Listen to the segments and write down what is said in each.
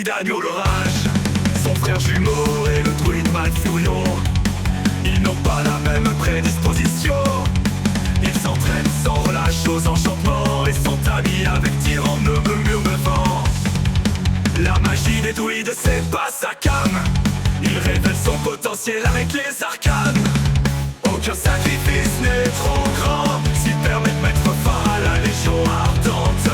d'agneau l'orage. Son frère jumeau est le druide Malfurion. Ils n'ont pas la même prédisposition. Ils s'entraînent sans relâche aux enchantements et sont amis avec Tyran, ne murmure le vent. La magie des druides, c'est pas sa cam. Il révèle son potentiel avec les arcanes. Aucun sacrifice n'est trop grand s'il permet de mettre fin à la légion ardente.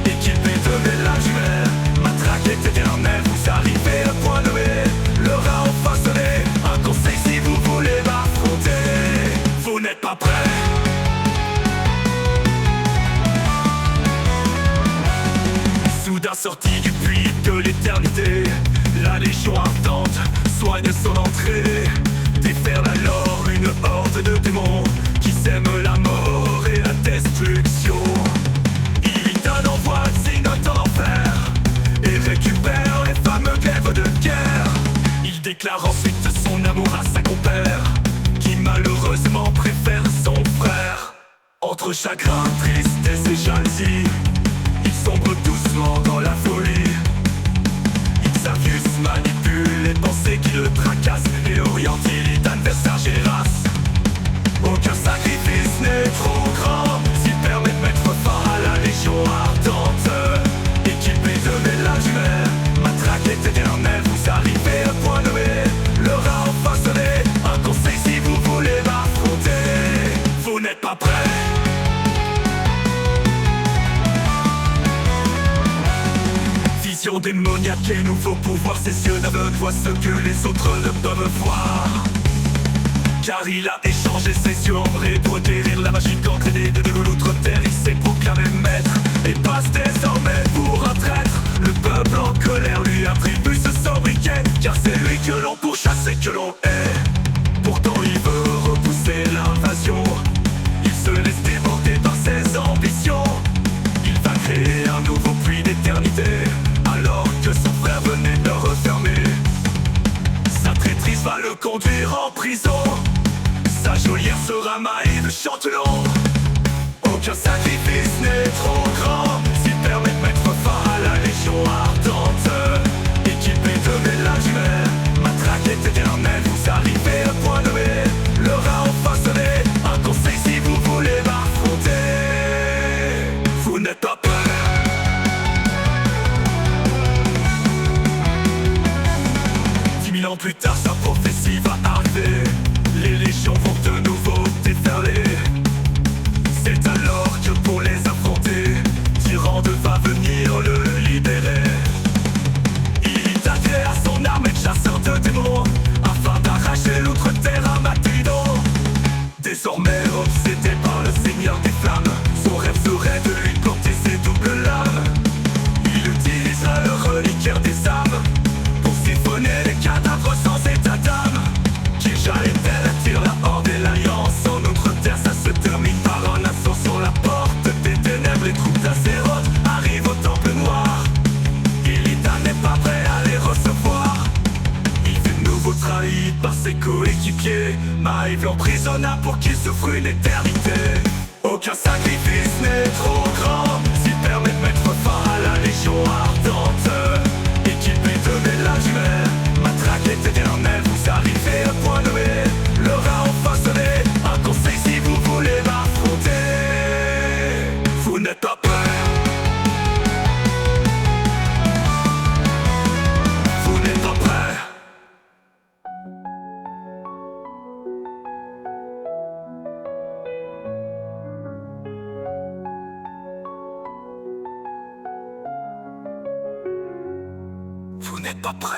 Équipé de mélange humain, matraque est éternelle. Vous arrivez à point nommé, l'heure a enfin sonné. Un conseil si vous voulez m'affronter, vous n'êtes pas prêts. Soudain sorti du puits de l'éternité, la légion ardente soigne son entrée. Déferle alors une horde de démons qui sèment la mort et la destruction. Il lui donne envoi de signote en enfer et récupère les fameux glaives de guerre. Il déclare ensuite son amour à sa compère, qui malheureusement préfère son frère. Entre chagrin, tristesse et jalousie, il sombre doucement dans la folie. Xavius manipule les pensées qui le tracassent et oriente Illidan vers Sargeras. Aucun sacrifice n'est trop grand s'il permet de mettre fin à la légion ardente. Équipé de mélange humain, matraque est éternelle. Vous arrivez à point nommé, l'heure a enfin sonné. Un conseil si vous voulez m'affronter, vous n'êtes pas prêts. Vision démoniaque et nouveaux pouvoirs, ses yeux d'aveugles voient ce que les autres ne peuvent voir. Car il a échangé ses yeux ambrés pour guérir la magie gangrénée de l'outre-terre. Il s'est proclamé maître et passe désormais pour un traître. Le peuple en colère lui attribue ce sobriquet, car c'est lui que l'on pourchasse et que l'on hait. Pourtant il veut repousser l'invasion, il se laisse déborder par ses ambitions. Il va créer un nouveau puits d'éternité, alors que son frère venait de le refermer. Sa traîtrise va le conduire en prison, sa geôlière sera maillée de chantelons. Aucun sacrifice n'est trop grand s'il permet de mettre fin à la légion ardente. Équipé de mélange humain, matraque est éternelle. Vous arrivez à point nommé, l'heure a enfin sonné. Un conseil si vous voulez m'affronter, vous n'êtes pas prêts. 10 000 ans plus tard, sa prophétie va arriver. Les légions vont de nouveau déferler. C'est alors que pour les affronter, Tyrande va venir le libérer. Il attaquait à son armée de chasseurs de démons afin d'arracher l'outre-terre à Macédon. Désormais obsédé par le seigneur des flammes, son rêve serait de lui planter ses doubles lames. Il utilisera le reliquaire des âmes pour siphonner les cadavres sans état d'âme. Kirja et Tel attirent la horde et l'alliance en outre-terre. Ça se termine par un assaut sur la porte des ténèbres. Les troupes d'Azeroth arrivent au temple noir. Illidan n'est pas prêt à les recevoir. Il fut de nouveau trahi par ses coéquipiers. Maïv l'emprisonna pour qu'il souffre une éternité. Aucun sacrifice n'est trop grand s'il permet de mettre fin à la légion ardente. Équipé de mélange humain, matraque est éternelle. Vous arrivez à point nommé, l'heure a enfin sonné. Un conseil si vous voulez m'affronter, vous n'êtes pas prêts. Vous n'êtes pas prêts. Vous n'êtes pas prêts.